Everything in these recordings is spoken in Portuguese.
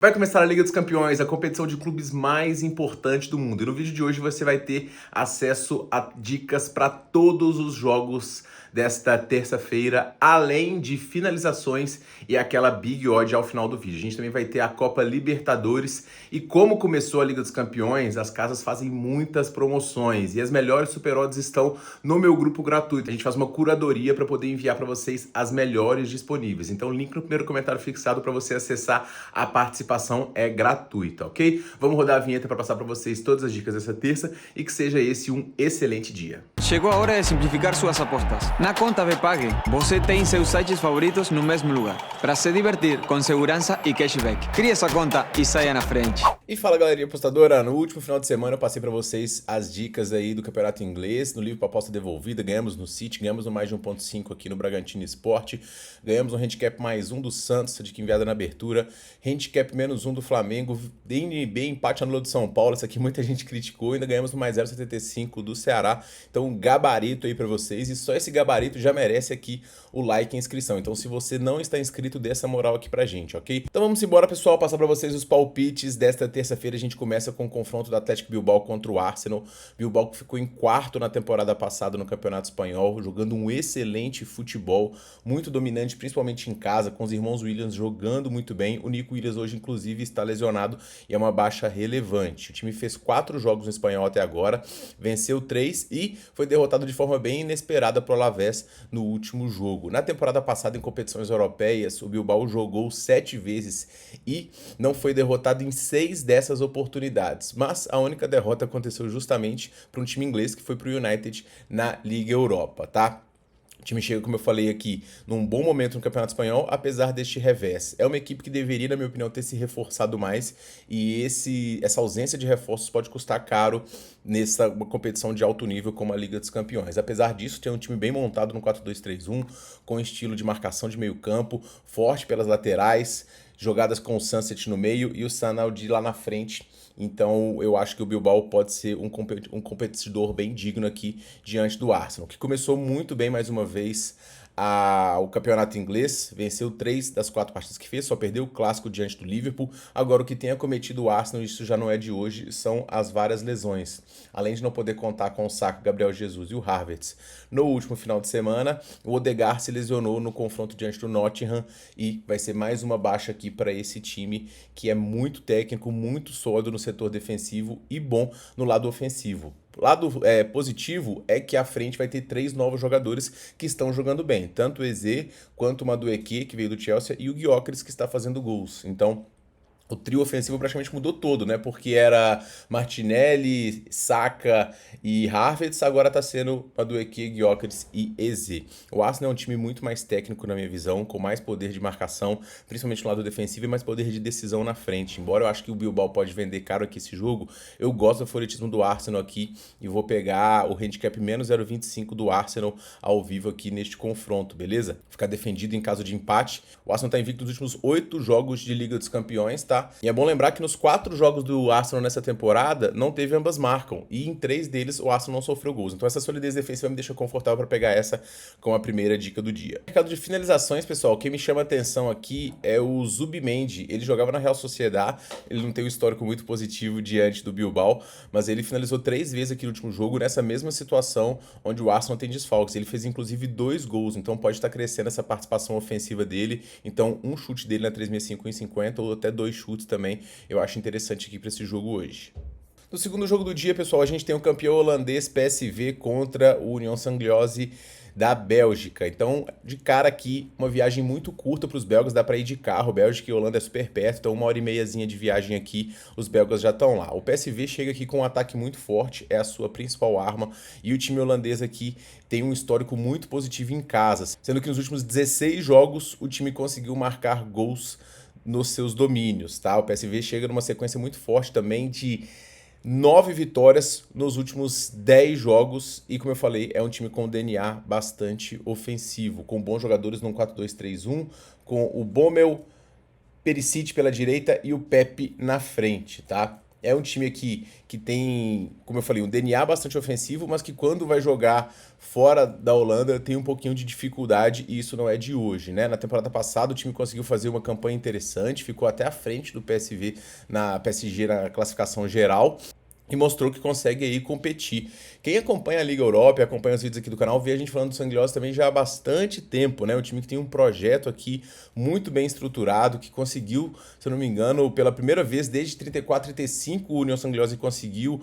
Vai começar a Liga dos Campeões, a competição de clubes mais importante do mundo. E no vídeo de hoje você vai ter acesso a dicas para todos os jogos desta terça-feira, além de finalizações e aquela big odd ao final do vídeo. A gente também vai ter a Copa Libertadores e como começou a Liga dos Campeões, as casas fazem muitas promoções e as melhores super odds estão no meu grupo gratuito. A gente faz uma curadoria para poder enviar para vocês as melhores disponíveis. Então, link no primeiro comentário fixado para você acessar. A participação é gratuita, ok? Vamos rodar a vinheta para passar para vocês todas as dicas dessa terça e que seja esse um excelente dia. Chegou a hora de simplificar suas apostas. Na conta Bpag, você tem seus sites favoritos no mesmo lugar, para se divertir com segurança e cashback. Crie essa conta e saia na frente. E fala, galerinha apostadora, no último final de semana eu passei para vocês as dicas aí do campeonato inglês, no livro para aposta devolvida, ganhamos no City, ganhamos no mais de 1.5 aqui no Bragantino Esporte, ganhamos no handicap mais 1 do Santos, dica enviada na abertura, handicap menos 1 do Flamengo, DNB empate anulado do São Paulo, isso aqui muita gente criticou, ainda ganhamos no mais 0,75 do Ceará, então um gabarito aí para vocês, e só esse gabarito já merece aqui o like e inscrição, então se você não está inscrito, dê essa moral aqui pra gente, ok? Então vamos embora, pessoal, passar para vocês os palpites desta terça-feira. A gente começa com o confronto do Atlético Bilbao contra o Arsenal. Bilbao que ficou em quarto na temporada passada no Campeonato Espanhol, jogando um excelente futebol, muito dominante, principalmente em casa, com os irmãos Williams jogando muito bem. O Nico Williams hoje, inclusive, está lesionado e é uma baixa relevante. O time fez 4 jogos no Espanhol até agora, venceu 3 e foi derrotado de forma bem inesperada pro Alavés no último jogo. Na temporada passada, em competições europeias, o Bilbao jogou 7 vezes e não foi derrotado em 6 dessas oportunidades, mas a única derrota aconteceu justamente para um time inglês que foi para o United na Liga Europa, tá? O time chega, como eu falei aqui, num bom momento no Campeonato Espanhol, apesar deste revés. É uma equipe que deveria, na minha opinião, ter se reforçado mais e essa ausência de reforços pode custar caro nessa competição de alto nível como a Liga dos Campeões. Apesar disso, tem um time bem montado no 4-2-3-1, com estilo de marcação de meio campo, forte pelas laterais, jogadas com o Sunset no meio e o Sanaldi lá na frente. Então eu acho que o Bilbao pode ser um competidor bem digno aqui diante do Arsenal, que começou muito bem mais uma vez o campeonato inglês, venceu 3 das 4 partidas que fez, só perdeu o clássico diante do Liverpool. Agora o que tem acometido o Arsenal, isso já não é de hoje, são as várias lesões. Além de não poder contar com o Saka, Gabriel Jesus e o Havertz. No último final de semana, o Odegaard se lesionou no confronto diante do Nottingham e vai ser mais uma baixa aqui para esse time que é muito técnico, muito sólido no setor defensivo e bom no lado ofensivo. Lado positivo é que à frente vai ter 3 novos jogadores que estão jogando bem, tanto o Eze quanto o Madueke, que veio do Chelsea, e o Gyökeres, que está fazendo gols. Então, o trio ofensivo praticamente mudou todo, né? Porque era Martinelli, Saka e Havertz, agora tá sendo Madueke, Gyökeres e Eze. O Arsenal é um time muito mais técnico na minha visão, com mais poder de marcação, principalmente no lado defensivo, e mais poder de decisão na frente. Embora eu acho que o Bilbao pode vender caro aqui esse jogo, eu gosto do favoritismo do Arsenal aqui e vou pegar o handicap menos 0,25 do Arsenal ao vivo aqui neste confronto, beleza? Ficar defendido em caso de empate. O Arsenal tá invicto nos últimos 8 jogos de Liga dos Campeões, tá? E é bom lembrar que nos 4 jogos do Arsenal nessa temporada, não teve ambas marcam. E em 3 deles, o Arsenal não sofreu gols. Então essa solidez defensiva me deixa confortável para pegar essa como a primeira dica do dia. No mercado de finalizações, pessoal, quem me chama a atenção aqui é o Zubimendi. Ele jogava na Real Sociedad, ele não tem um histórico muito positivo diante do Bilbao, mas ele finalizou 3 vezes aqui no último jogo, nessa mesma situação onde o Arsenal tem desfalques. Ele fez inclusive 2 gols, então pode estar crescendo essa participação ofensiva dele. Então um chute dele na 365 em 50 ou até 2 chutes também, eu acho interessante aqui para esse jogo hoje. No segundo jogo do dia, pessoal, a gente tem o campeão holandês PSV contra o União Sangliose da Bélgica. Então, de cara aqui, uma viagem muito curta para os belgas, dá para ir de carro. Bélgica e Holanda é super perto, então 1h30 de viagem aqui, os belgas já estão lá. O PSV chega aqui com um ataque muito forte, é a sua principal arma, e o time holandês aqui tem um histórico muito positivo em casa, sendo que nos últimos 16 jogos o time conseguiu marcar gols nos seus domínios, tá? O PSV chega numa sequência muito forte também de 9 vitórias nos últimos 10 jogos e, como eu falei, é um time com DNA bastante ofensivo, com bons jogadores num 4-2-3-1, com o Bommel, Perisic pela direita e o Pepe na frente, tá? É um time aqui que tem, como eu falei, um DNA bastante ofensivo, mas que quando vai jogar fora da Holanda tem um pouquinho de dificuldade e isso não é de hoje, né? Na temporada passada o time conseguiu fazer uma campanha interessante, ficou até à frente do PSG na classificação geral e mostrou que consegue aí competir. Quem acompanha a Liga Europa e acompanha os vídeos aqui do canal, vê a gente falando do Sangliose também já há bastante tempo, né? Um time que tem um projeto aqui muito bem estruturado, que conseguiu, se eu não me engano, pela primeira vez desde 34, 35, o União Sangliose conseguiu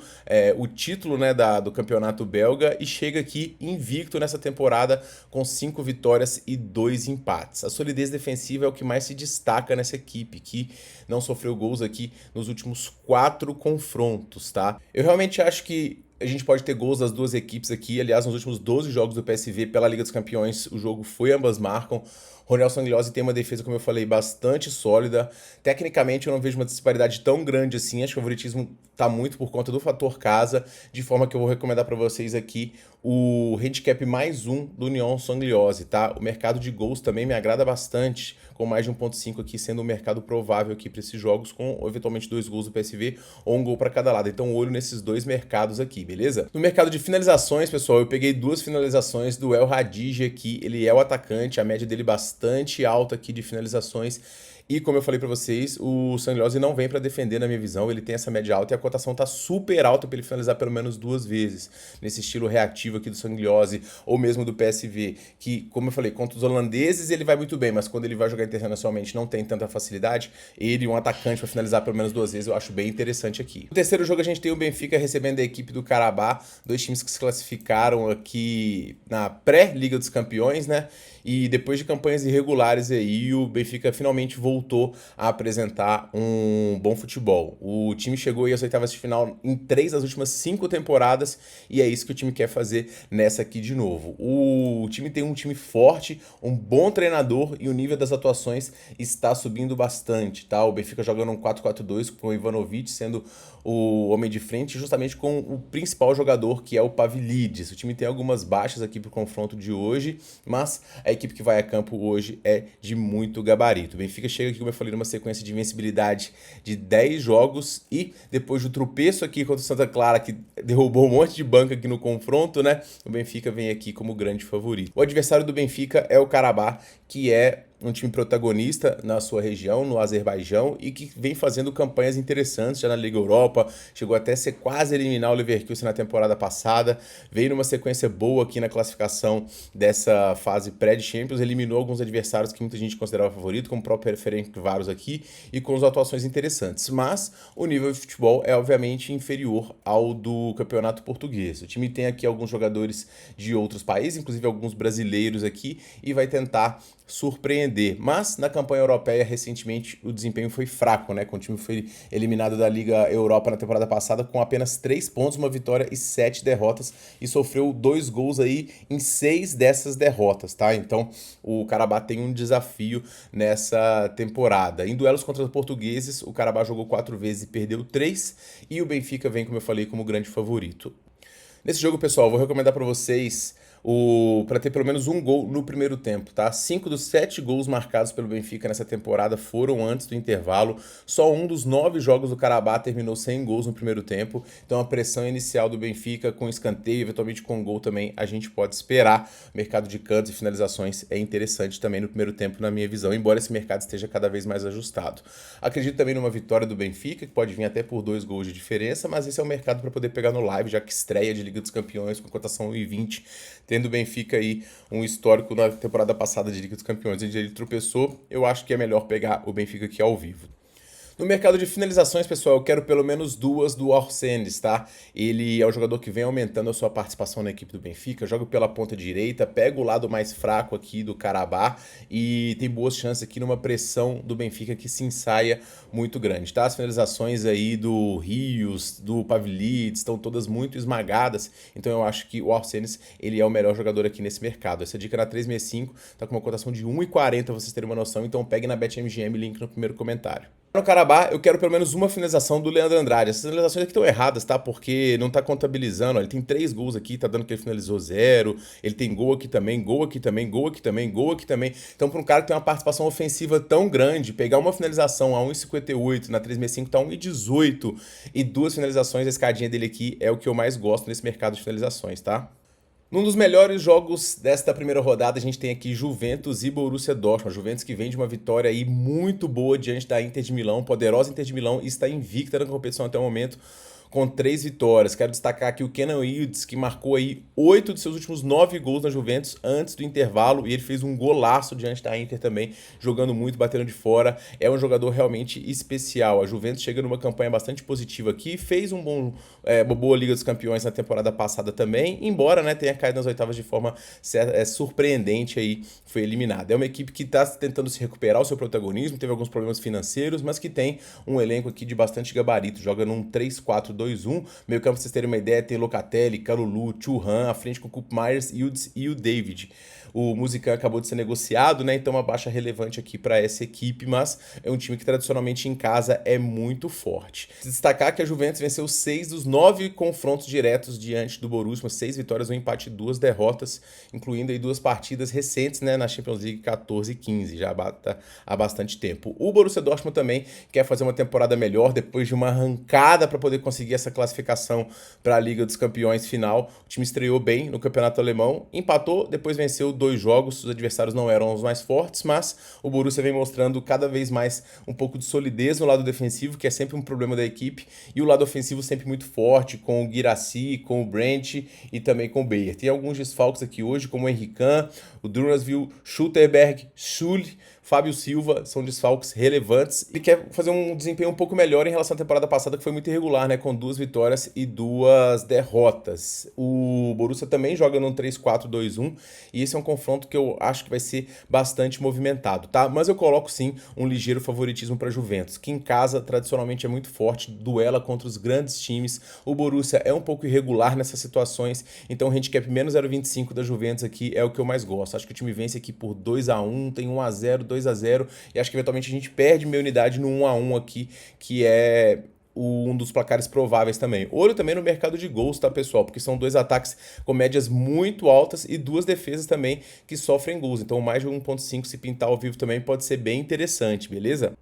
o título, né, do campeonato belga e chega aqui invicto nessa temporada com 5 vitórias e 2 empates. A solidez defensiva é o que mais se destaca nessa equipe, que não sofreu gols aqui nos últimos 4 confrontos, tá? Eu realmente acho que a gente pode ter gols das duas equipes aqui. Aliás, nos últimos 12 jogos do PSV pela Liga dos Campeões, o jogo foi ambas marcam. Ronel Sangliose tem uma defesa, como eu falei, bastante sólida. Tecnicamente, eu não vejo uma disparidade tão grande assim. Acho que o favoritismo tá muito por conta do fator casa, de forma que eu vou recomendar para vocês aqui o handicap +1 do União Sangliose, tá? O mercado de gols também me agrada bastante, com mais de 1.5 aqui sendo um mercado provável aqui para esses jogos, com eventualmente 2 gols do PSV ou um gol para cada lado. Então, olho nesses dois mercados aqui, beleza? No mercado de finalizações, pessoal, eu peguei 2 finalizações do El Hadji aqui. Ele é o atacante, a média dele bastante alta aqui de finalizações. E como eu falei pra vocês, o Sangliose não vem pra defender na minha visão, ele tem essa média alta e a cotação tá super alta pra ele finalizar pelo menos 2 vezes, nesse estilo reativo aqui do Sangliose, ou mesmo do PSV, que, como eu falei, contra os holandeses ele vai muito bem, mas quando ele vai jogar internacionalmente não tem tanta facilidade. Ele, um atacante pra finalizar pelo menos 2 vezes, eu acho bem interessante aqui. No terceiro jogo a gente tem o Benfica recebendo a equipe do Karabakh, 2 times que se classificaram aqui na pré-Liga dos Campeões, né? E depois de campanhas irregulares aí, o Benfica finalmente voltou a apresentar um bom futebol. O time chegou aí às oitavas de final em 3 das últimas 5 temporadas e é isso que o time quer fazer nessa aqui de novo. O time tem um time forte, um bom treinador e o nível das atuações está subindo bastante, tá? O Benfica jogando um 4-4-2 com o Ivanovic sendo o homem de frente, justamente com o principal jogador, que é o Pavlidis. O time tem algumas baixas aqui pro confronto de hoje, mas a equipe que vai a campo hoje é de muito gabarito. O Benfica chega aqui, como eu falei, numa sequência de invencibilidade de 10 jogos e depois do tropeço aqui contra o Santa Clara, que derrubou um monte de banca aqui no confronto, né? O Benfica vem aqui como grande favorito. O adversário do Benfica é o Karabakh, que é um time protagonista na sua região, no Azerbaijão, e que vem fazendo campanhas interessantes já na Liga Europa, chegou até a ser quase eliminar o Leverkusen na temporada passada, veio numa sequência boa aqui na classificação dessa fase pré-Champions, eliminou alguns adversários que muita gente considerava favorito, como o próprio Ferencváros aqui, e com as atuações interessantes, mas o nível de futebol é obviamente inferior ao do campeonato português. O time tem aqui alguns jogadores de outros países, inclusive alguns brasileiros aqui, e vai tentar surpreender, mas na campanha europeia recentemente o desempenho foi fraco, né? Com o time foi eliminado da Liga Europa na temporada passada com apenas 3 pontos, uma vitória e 7 derrotas e sofreu 2 gols aí em 6 dessas derrotas, tá? Então o Karabakh tem um desafio nessa temporada. Em duelos contra os portugueses, o Karabakh jogou 4 vezes e perdeu 3 e o Benfica vem, como eu falei, como grande favorito. Nesse jogo, pessoal, eu vou recomendar para vocês para ter pelo menos um gol no primeiro tempo, tá? 5 dos 7 gols marcados pelo Benfica nessa temporada foram antes do intervalo. Só um dos 9 jogos do Karabakh terminou sem gols no primeiro tempo. Então a pressão inicial do Benfica com escanteio, eventualmente com gol também, a gente pode esperar. O mercado de cantos e finalizações é interessante também no primeiro tempo, na minha visão, embora esse mercado esteja cada vez mais ajustado. Acredito também numa vitória do Benfica, que pode vir até por 2 gols de diferença, mas esse é o mercado para poder pegar no live, já que estreia de Liga dos Campeões com cotação 1,20, tendo o Benfica aí um histórico na temporada passada de Liga dos Campeões, onde ele tropeçou. Eu acho que é melhor pegar o Benfica aqui ao vivo. No mercado de finalizações, pessoal, eu quero pelo menos 2 do Orsens, tá? Ele é um jogador que vem aumentando a sua participação na equipe do Benfica, joga pela ponta direita, pega o lado mais fraco aqui do Karabakh e tem boas chances aqui numa pressão do Benfica que se ensaia muito grande, tá? As finalizações aí do Rios, do Pavlidis, estão todas muito esmagadas, então eu acho que o Orsens, ele é o melhor jogador aqui nesse mercado. Essa dica na 365 tá com uma cotação de 1,40, vocês terem uma noção, então pegue na BetMGM, link no primeiro comentário. No Karabakh, eu quero pelo menos uma finalização do Leandro Andrade. Essas finalizações aqui estão erradas, tá? Porque não tá contabilizando. Ó, ele tem 3 gols aqui, tá dando que ele finalizou 0. Ele tem gol aqui também, gol aqui também, gol aqui também, gol aqui também. Então, para um cara que tem uma participação ofensiva tão grande, pegar uma finalização a 1,58, na 365 tá 1,18 e 2 finalizações, a escadinha dele aqui é o que eu mais gosto nesse mercado de finalizações, tá? Num dos melhores jogos desta primeira rodada, a gente tem aqui Juventus e Borussia Dortmund. Juventus que vem de uma vitória aí muito boa diante da Inter de Milão, poderosa Inter de Milão, e está invicta na competição até o momento, com 3 vitórias. Quero destacar aqui o Kenan Yildiz, que marcou aí 8 de seus últimos 9 gols na Juventus antes do intervalo, e ele fez um golaço diante da Inter também, jogando muito, batendo de fora. É um jogador realmente especial. A Juventus chega numa campanha bastante positiva aqui, fez uma boa Liga dos Campeões na temporada passada também, embora, né, tenha caído nas oitavas de forma surpreendente aí, foi eliminada. É uma equipe que está tentando se recuperar o seu protagonismo, teve alguns problemas financeiros, mas que tem um elenco aqui de bastante gabarito, joga num 3-4-2-1, meio campo, pra vocês terem uma ideia, tem Locatelli, Kalulu, Thuram, à frente com o Koop Meyers, Yildiz e o David. O Musican acabou de ser negociado, né? Então uma baixa relevante aqui para essa equipe, mas é um time que tradicionalmente em casa é muito forte. Destacar que a Juventus venceu 6 dos 9 confrontos diretos diante do Borussia, 6 vitórias, um empate e 2 derrotas, incluindo aí 2 partidas recentes, né, na Champions League 14 e 15, já há bastante tempo. O Borussia Dortmund também quer fazer uma temporada melhor depois de uma arrancada para poder conseguir essa classificação para a Liga dos Campeões final. O time estreou bem no campeonato alemão, empatou, depois venceu 2 jogos, os adversários não eram os mais fortes, mas o Borussia vem mostrando cada vez mais um pouco de solidez no lado defensivo, que é sempre um problema da equipe, e o lado ofensivo sempre muito forte, com o Guirassy, com o Brandt e também com o Bayer. Tem alguns desfalques aqui hoje, como o Henry Can, o Durasville, Schutterberg, Schulli, Fábio Silva, são desfalques relevantes e quer fazer um desempenho um pouco melhor em relação à temporada passada, que foi muito irregular, né, com 2 vitórias e 2 derrotas. O Borussia também joga num 3-4-2-1 e esse é um confronto que eu acho que vai ser bastante movimentado, tá? Mas eu coloco sim um ligeiro favoritismo para a Juventus, que em casa tradicionalmente é muito forte, duela contra os grandes times. O Borussia é um pouco irregular nessas situações, então o handicap menos 0,25 da Juventus aqui é o que eu mais gosto. Acho que o time vence aqui por 2-1, tem 1-0, 2-0, e acho que eventualmente a gente perde meia unidade no 1-1 aqui, que é um dos placares prováveis também. Olho também no mercado de gols, tá, pessoal? Porque são 2 ataques com médias muito altas e 2 defesas também que sofrem gols. Então mais de 1,5 se pintar ao vivo também pode ser bem interessante, beleza?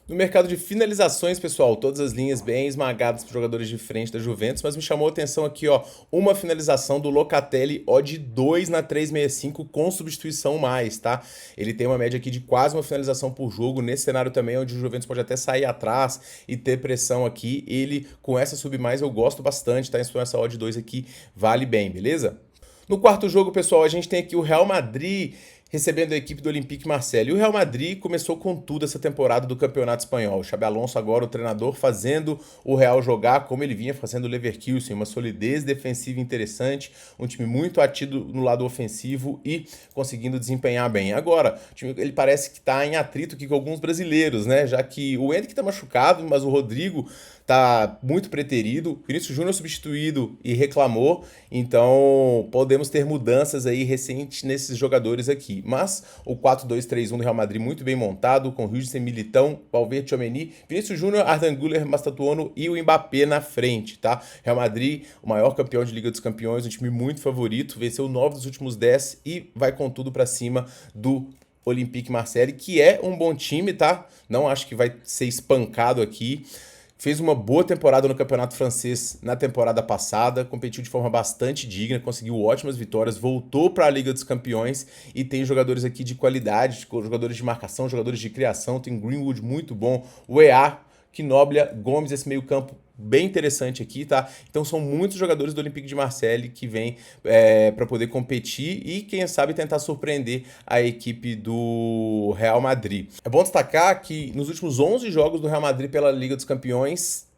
No mercado de finalizações, pessoal, todas as linhas bem esmagadas para jogadores de frente da Juventus, mas me chamou a atenção aqui, ó, uma finalização do Locatelli, odd 2 na 365 com substituição mais, tá? Ele tem uma média aqui de quase uma finalização por jogo, nesse cenário também, onde o Juventus pode até sair atrás e ter pressão aqui. Ele, com essa sub mais, eu gosto bastante, tá? Então essa odd 2 aqui vale bem, beleza? No quarto jogo, pessoal, a gente tem aqui o Real Madrid recebendo a equipe do Olympique Marseille. E o Real Madrid começou com tudo essa temporada do Campeonato Espanhol. O Xabi Alonso agora, o treinador, fazendo o Real jogar como ele vinha fazendo o Leverkusen, uma solidez defensiva interessante, um time muito ativo no lado ofensivo e conseguindo desempenhar bem. Agora, o time, ele parece que está em atrito aqui com alguns brasileiros, né? Já que o Endrick está machucado, mas o Rodrigo tá muito preterido, Vinícius Júnior substituído e reclamou, então podemos ter mudanças aí recentes nesses jogadores aqui. Mas o 4-2-3-1 do Real Madrid muito bem montado, com Hülsen, Militão, Valverde, Tchouaméni, Vinícius Júnior, Ardan Güler, Mastatuono e o Mbappé na frente, tá? Real Madrid, o maior campeão de Liga dos Campeões, um time muito favorito, venceu 9 dos últimos 10 e vai com tudo para cima do Olympique Marseille, que é um bom time, tá? Não acho que vai ser espancado aqui. Fez uma boa temporada no Campeonato Francês na temporada passada, competiu de forma bastante digna, conseguiu ótimas vitórias, voltou para a Liga dos Campeões e tem jogadores aqui de qualidade, jogadores de marcação, jogadores de criação, tem Greenwood muito bom, o EA, Knoblia, Gomes, esse meio campo bem interessante aqui, tá? Então são muitos jogadores do Olympique de Marseille que vêm para poder competir e, quem sabe, tentar surpreender a equipe do Real Madrid. É bom destacar que nos últimos 11 jogos do Real Madrid pela Liga dos Campeões,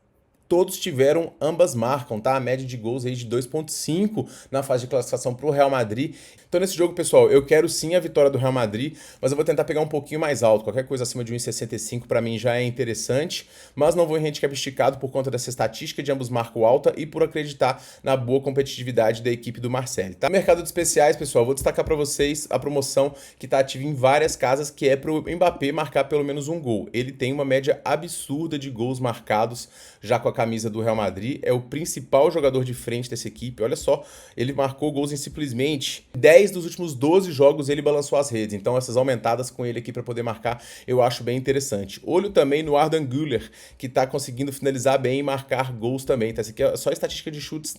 todos tiveram, ambas marcam, tá? A média de gols aí de 2,5 na fase de classificação para o Real Madrid. Então nesse jogo, pessoal, eu quero sim a vitória do Real Madrid, mas eu vou tentar pegar um pouquinho mais alto. Qualquer coisa acima de 1,65 para mim já é interessante, mas não vou em handicap esticado por conta dessa estatística de ambos marcam alta e por acreditar na boa competitividade da equipe do Marseille, tá? No mercado de especiais, pessoal, vou destacar para vocês a promoção que está ativa em várias casas, que é para o Mbappé marcar pelo menos um gol. Ele tem uma média absurda de gols marcados já com a camisa do Real Madrid, é o principal jogador de frente dessa equipe. Olha só, ele marcou gols em simplesmente 10 dos últimos 12 jogos ele balançou as redes, então essas aumentadas com ele aqui para poder marcar eu acho bem interessante. Olho também no Arda Güler, que está conseguindo finalizar bem e marcar gols também, tá? Essa aqui é só a estatística de chutes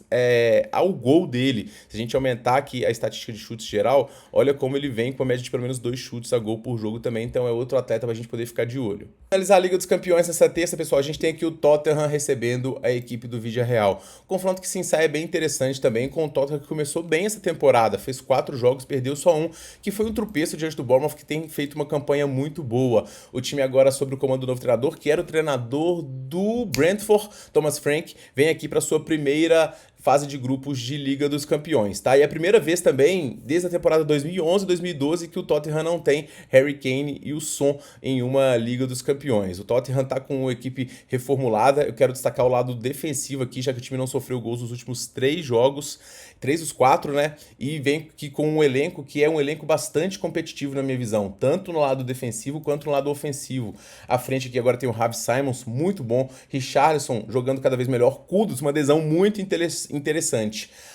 ao gol dele. Se a gente aumentar aqui a estatística de chutes geral, olha como ele vem com a média de pelo menos 2 chutes a gol por jogo também, então é outro atleta para a gente poder ficar de olho. Analisar a Liga dos Campeões nessa terça, pessoal, a gente tem aqui o Tottenham recebendo a equipe do Villarreal. Confronto que se ensaia bem interessante também, com o Tottenham que começou bem essa temporada, fez 4 jogos, perdeu só um, que foi um tropeço diante do Bournemouth, que tem feito uma campanha muito boa. O time agora sob o comando do novo treinador, que era o treinador do Brentford, Thomas Frank, vem aqui para sua primeira fase de grupos de Liga dos Campeões, tá? E é a primeira vez também, desde a temporada 2011-2012, que o Tottenham não tem Harry Kane e o Son em uma Liga dos Campeões. O Tottenham tá com uma equipe reformulada, eu quero destacar o lado defensivo aqui, já que o time não sofreu gols nos últimos 3 jogos, 3 dos 4, né? E vem aqui com um elenco que é um elenco bastante competitivo na minha visão, tanto no lado defensivo quanto no lado ofensivo. À frente aqui agora tem o Xavi Simons, muito bom, Richarlison jogando cada vez melhor, Kudus, uma adesão muito interessante.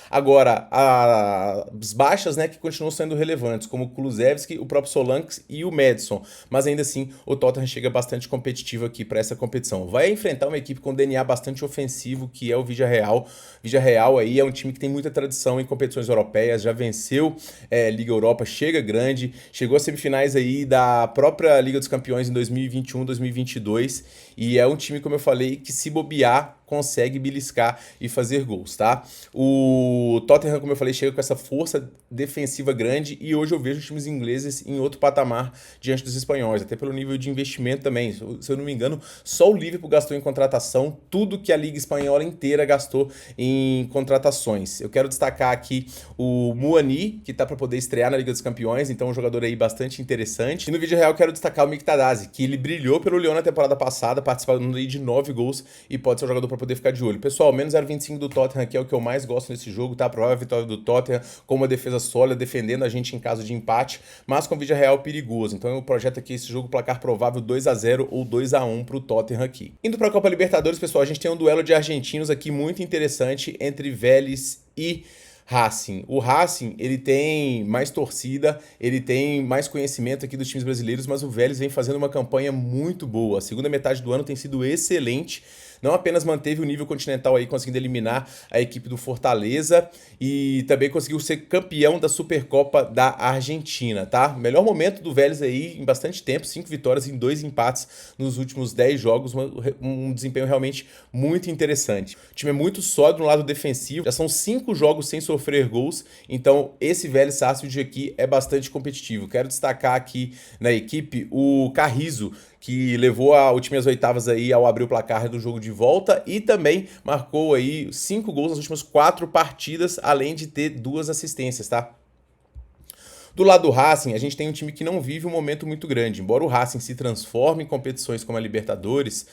Agora, as baixas, né, que continuam sendo relevantes, como o Kulusevski, o próprio Solanke e o Maddison, mas ainda assim o Tottenham chega bastante competitivo aqui para essa competição. Vai enfrentar uma equipe com DNA bastante ofensivo, que é o Villarreal. Villarreal aí é um time que tem muita tradição em competições europeias, já venceu Liga Europa, chega grande, chegou às semifinais aí da própria Liga dos Campeões em 2021, 2022, e é um time, como eu falei, que se bobear, consegue beliscar e fazer gols, tá? O Tottenham, como eu falei, chega com essa força defensiva grande e hoje eu vejo os times ingleses em outro patamar diante dos espanhóis, até pelo nível de investimento também. Se eu não me engano, só o Liverpool gastou em contratação tudo que a Liga Espanhola inteira gastou em contratações. Eu quero destacar aqui o Muani, que tá para poder estrear na Liga dos Campeões, então um jogador aí bastante interessante. E no vídeo real eu quero destacar o Miktadase, que ele brilhou pelo Lyon na temporada passada, participando aí de 9 gols e pode ser um jogador para poder ficar de olho. Pessoal, menos 0,25 do Tottenham aqui é o que eu mais gosto nesse jogo, tá? A provável vitória do Tottenham com uma defesa sólida, defendendo a gente em caso de empate, mas com Villarreal perigoso. Então eu projeto aqui esse jogo placar provável 2-0 ou 2-1 pro Tottenham aqui. Indo pra Copa Libertadores, pessoal, a gente tem um duelo de argentinos aqui muito interessante entre Vélez e Racing. O Racing, ele tem mais torcida, ele tem mais conhecimento aqui dos times brasileiros, mas o Vélez vem fazendo uma campanha muito boa. A segunda metade do ano tem sido excelente. Não apenas manteve o nível continental aí, conseguindo eliminar a equipe do Fortaleza e também conseguiu ser campeão da Supercopa da Argentina, tá? Melhor momento do Vélez aí em bastante tempo, 5 vitórias e 2 empates nos últimos 10 jogos, um desempenho realmente muito interessante. O time é muito sólido no lado defensivo, já são 5 jogos sem sofrer gols, então esse Vélez Sarsfield aqui é bastante competitivo. Quero destacar aqui na equipe o Carrizo, que levou o time às oitavas aí ao abrir o placar do jogo de volta e também marcou aí 5 gols nas últimas 4 partidas, além de ter 2 assistências, tá? Do lado do Racing, a gente tem um time que não vive um momento muito grande. Embora o Racing se transforme em competições como a Libertadores,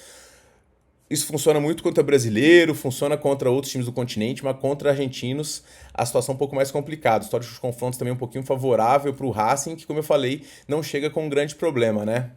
isso funciona muito contra brasileiro, funciona contra outros times do continente, mas contra argentinos a situação é um pouco mais complicada. O histórico dos confrontos também é um pouquinho favorável para o Racing, que, como eu falei, não chega com um grande problema, né?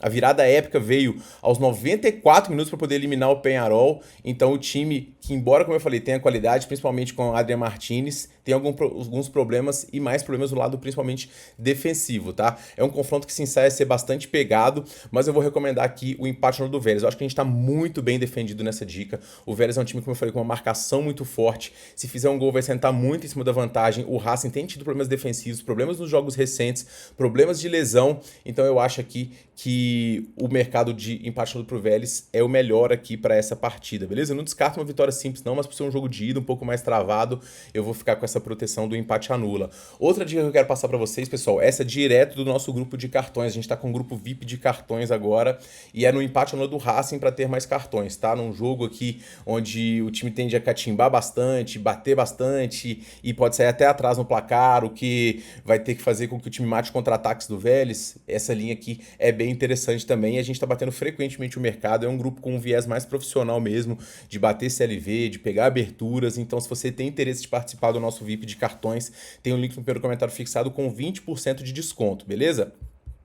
A virada épica veio aos 94 minutos para poder eliminar o Peñarol. Então o time, que embora, como eu falei, tenha qualidade, principalmente com o Adrian Martínez, tem alguns problemas e mais problemas do lado principalmente defensivo, tá? É um confronto que se ensaia a ser bastante pegado, mas eu vou recomendar aqui o empate no do Vélez. Eu acho que a gente tá muito bem defendido nessa dica. O Vélez é um time, como eu falei, com uma marcação muito forte. Se fizer um gol, vai sentar muito em cima da vantagem. O Racing tem tido problemas defensivos, problemas nos jogos recentes, problemas de lesão. Então eu acho aqui que o mercado de empate pro Vélez é o melhor aqui para essa partida, beleza? Eu não descarto uma vitória simples não, mas por ser um jogo de ida um pouco mais travado, eu vou ficar com essa essa proteção do empate anula. Outra dica que eu quero passar para vocês, pessoal, essa é direto do nosso grupo de cartões. A gente tá com um grupo VIP de cartões agora e é no empate anula do Racing para ter mais cartões, tá? Num jogo aqui onde o time tende a catimbar bastante, bater bastante e pode sair até atrás no placar, o que vai ter que fazer com que o time mate contra-ataques do Vélez. Essa linha aqui é bem interessante também e a gente tá batendo frequentemente o mercado. É um grupo com um viés mais profissional mesmo, de bater CLV, de pegar aberturas. Então, se você tem interesse de participar do nosso VIP de cartões, tem um link no primeiro comentário fixado com 20% de desconto, beleza?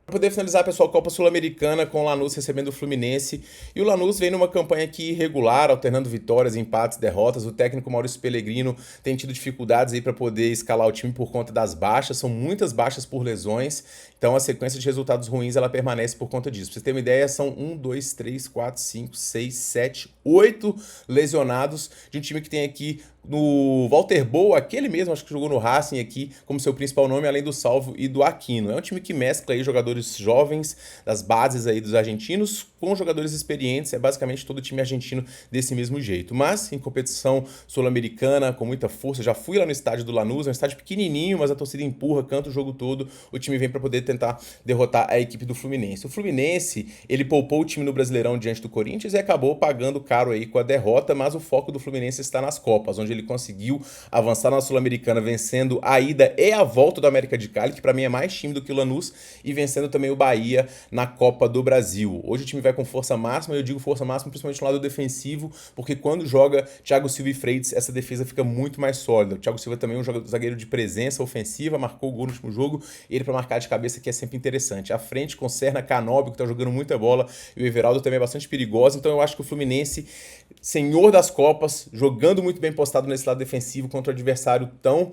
Para poder finalizar, pessoal, Copa Sul-Americana com o Lanús recebendo o Fluminense. E o Lanús vem numa campanha aqui irregular, alternando vitórias, empates, derrotas. O técnico Maurício Pellegrino tem tido dificuldades aí para poder escalar o time por conta das baixas. São muitas baixas por lesões. Então a sequência de resultados ruins ela permanece por conta disso. Pra vocês terem uma ideia, são 1, 2, 3, 4, 5, 6, 7, 8 lesionados de um time que tem aqui no Walter Boa, aquele mesmo, acho que jogou no Racing aqui como seu principal nome, além do Salvo e do Aquino. É um time que mescla aí jogadores jovens, das bases aí dos argentinos, com jogadores experientes. É basicamente todo o time argentino desse mesmo jeito. Mas em competição sul-americana, com muita força, já fui lá no estádio do Lanús, é um estádio pequenininho, mas a torcida empurra, canta o jogo todo. O time vem para poder tentar derrotar a equipe do Fluminense. O Fluminense, ele poupou o time no Brasileirão diante do Corinthians e acabou pagando caro aí com a derrota, mas o foco do Fluminense está nas Copas, onde ele conseguiu avançar na Sul-Americana, vencendo a ida e a volta do América de Cali, que para mim é mais time do que o Lanús, e vencendo também o Bahia na Copa do Brasil. Hoje o time vai com força máxima, eu digo força máxima principalmente no lado defensivo, porque quando joga Thiago Silva e Freitas, essa defesa fica muito mais sólida. O Thiago Silva também é um zagueiro de presença ofensiva, marcou o gol no último jogo, ele para marcar de cabeça que é sempre interessante. À frente com Serna, Canóbio, que tá jogando muita bola, e o Everaldo também é bastante perigoso, então eu acho que o Fluminense, senhor das Copas, jogando muito bem postado nesse lado defensivo contra o adversário tão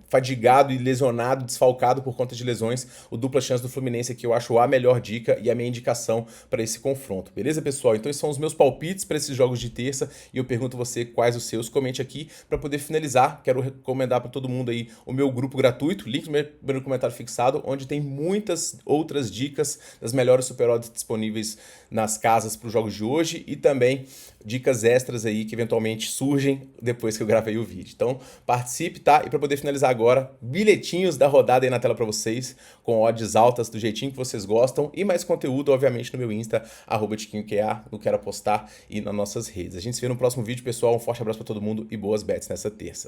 fadigado e lesionado, desfalcado por conta de lesões, o dupla chance do Fluminense aqui eu acho a melhor dica e a minha indicação para esse confronto, beleza, pessoal? Então esses são os meus palpites para esses jogos de terça e eu pergunto a você quais os seus, comente aqui para poder finalizar. Quero recomendar para todo mundo aí o meu grupo gratuito, link no meu comentário fixado, onde tem muitas outras dicas das melhores super odds disponíveis nas casas para os jogos de hoje e também dicas extras aí que eventualmente surgem depois que eu gravei o vídeo. Então participe, tá? E para poder finalizar agora, bilhetinhos da rodada aí na tela para vocês, com odds altas do jeitinho que vocês gostam e mais conteúdo, obviamente, no meu Insta, @TiquinhoQA, no Quero Apostar e nas nossas redes. A gente se vê no próximo vídeo, pessoal. Um forte abraço para todo mundo e boas bets nessa terça.